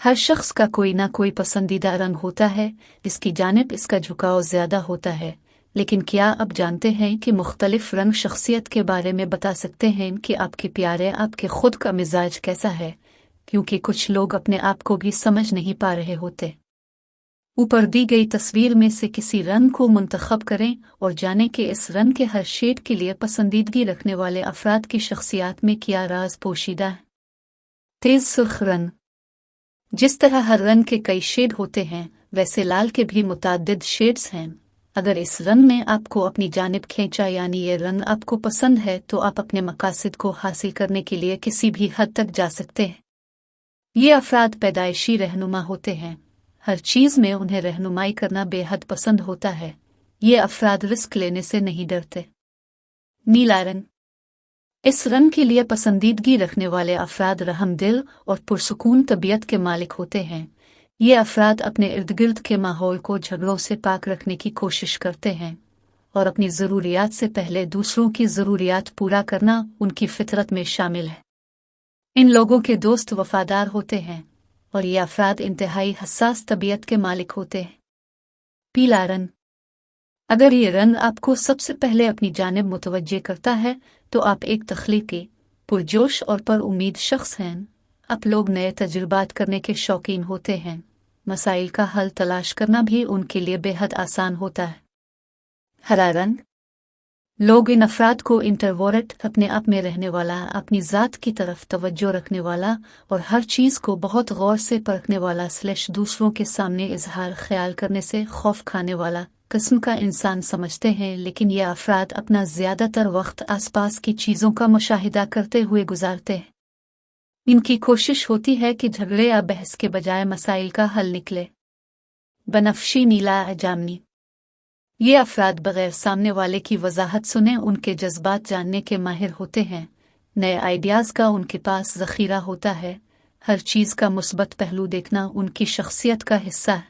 हर शख्स का कोई ना कोई पसंदीदा रंग होता है, इसकी जानिब इसका झुकाव ज़्यादा होता है। लेकिन क्या आप जानते हैं कि मुख्तलिफ रंग शख्सियत के बारे में बता सकते हैं कि आपके प्यारे आपके खुद का मिजाज कैसा है, क्योंकि कुछ लोग अपने आप को भी समझ नहीं पा रहे होते। ऊपर दी गई तस्वीर में से किसी रंग को मुंतखब करें और जानें कि इस रंग के हर शेड के लिए पसंदीदगी रखने वाले अफराद की शख्सियात में क्या राज पोशीदा है। तेज सुर्ख रंग। जिस तरह हर रंग के कई शेड होते हैं, वैसे लाल के भी मुताद्दिद शेड्स हैं। अगर इस रंग ने आपको अपनी जानिब खींचा, यानी ये रंग आपको पसंद है, तो आप अपने मकासद को हासिल करने के लिए किसी भी हद तक जा सकते हैं। ये अफराद पैदाइशी रहनुमा होते हैं। हर चीज़ में उन्हें रहनुमाई करना बेहद पसंद होता है। ये अफराद रिस्क लेने से नहीं डरते। नीला रंग। इस रंग के लिए पसंदीदगी रखने वाले अफराद रहमदिल और पुरसुकून तबीयत के मालिक होते हैं। ये अफराद अपने इर्द गिर्द के माहौल को झगड़ों से पाक रखने की कोशिश करते हैं और अपनी ज़रूरियात से पहले दूसरों की ज़रूरियात पूरा करना उनकी फितरत में शामिल है। इन लोगों के दोस्त वफादार होते हैं और ये अफराद इंतहाई हसास तबीयत के मालिक होते हैं। पीला रंग। अगर ये रंग आपको सबसे पहले अपनी जानिब मुतवज्जे करता है, तो आप एक तख्लीकी, पुरजोश और पर उम्मीद शख्स हैं। आप लोग नए तजुर्बात करने के शौकीन होते हैं। मसाइल का हल तलाश करना भी उनके लिए बेहद आसान होता है। हरा रंग। लोग इन अफराद को इंट्रोवर्ट, अपने आप में रहने वाला, अपनी ज़ात की तरफ तवज्जो रखने वाला और हर चीज़ को बहुत गौर से परखने वाला / दूसरों के सामने इजहार ख्याल करने से खौफ खाने वाला किस्म का इंसान समझते हैं। लेकिन ये अफराद अपना ज़्यादातर वक्त आसपास की चीज़ों का मुशाहिदा करते हुए गुजारते हैं। इनकी कोशिश होती है कि झगड़े या बहस के बजाय मसाइल का हल निकले। बनफशी नीला जामनी। ये अफराद बगैर सामने वाले की वजाहत सुने उनके जज्बात जानने के माहिर होते हैं। नए आइडियाज़ का उनके पास ज़ख़ीरा होता है। हर चीज़ का मुस्बत पहलू देखना उनकी शख्सियत का हिस्सा है।